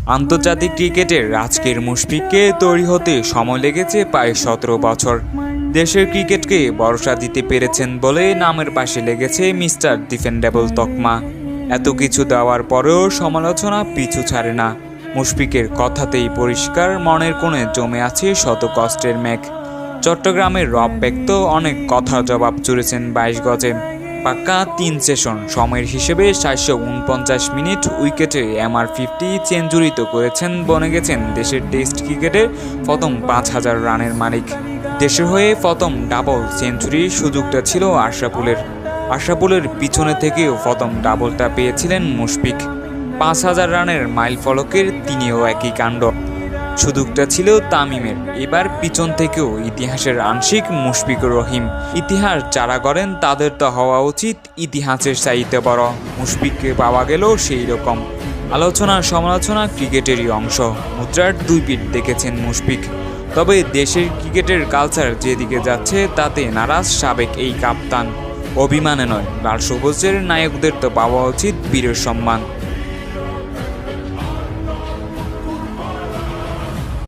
আন্তর্জাতিক ক্রিকেটের আজকের মুশফিককে তৈরি হতে সময় লেগেছে প্রায় 17 বছর। দেশের ক্রিকেটকে ভরসা দিতে পেরেছেন বলে নামের পাশে লেগেছে মিস্টার ডিফেন্ডেবল তকমা। এত কিছু দেওয়ার পরেও সমালোচনা পিছু ছাড়ে না। মুশফিকের কথাতেই পরিষ্কার মনের কোণে জমে আছে শত কষ্টের মেঘ। চট্টগ্রামের রব ব্যক্ত অনেক কথার জবাব জুড়েছেন 22 গজে। পাক্কা 3 সেশন সময়ের হিসেবে 449 মিনিট উইকেটে MR50 সেঞ্চুরি তো করেছেন, বনে গেছেন দেশের টেস্ট ক্রিকেটের প্রথম 5000 রানের মালিক। দেশের হয়ে প্রথম ডাবল সেঞ্চুরির সুযোগটা ছিল আশরাফুলের পিছনে থেকেও প্রথম ডাবলটা পেয়েছিলেন মুশফিক। 5000 রানের মাইল ফলকের তিনিও একই কাণ্ড। সুযোগটা ছিল তামিমের, এবার পিছন থেকেও ইতিহাসের আংশিক মুশফিকুর রহিম। ইতিহাস যারা গড়েন তাদের তো হওয়া উচিত ইতিহাসের চাইতে বড়। মুশফিককে পাওয়া গেল সেই রকম। আলোচনা সমালোচনা ক্রিকেটেরই অংশ। মুদ্রার দুই পিঠ দেখেছেন মুশফিক। তবে দেশের ক্রিকেটের কালচার যেদিকে যাচ্ছে তাতে নারাজ সাবেক এই কাপ্তান। অভিমানে নয়, লাল সবুজের নায়কদের তো পাওয়া উচিত বীরের সম্মান।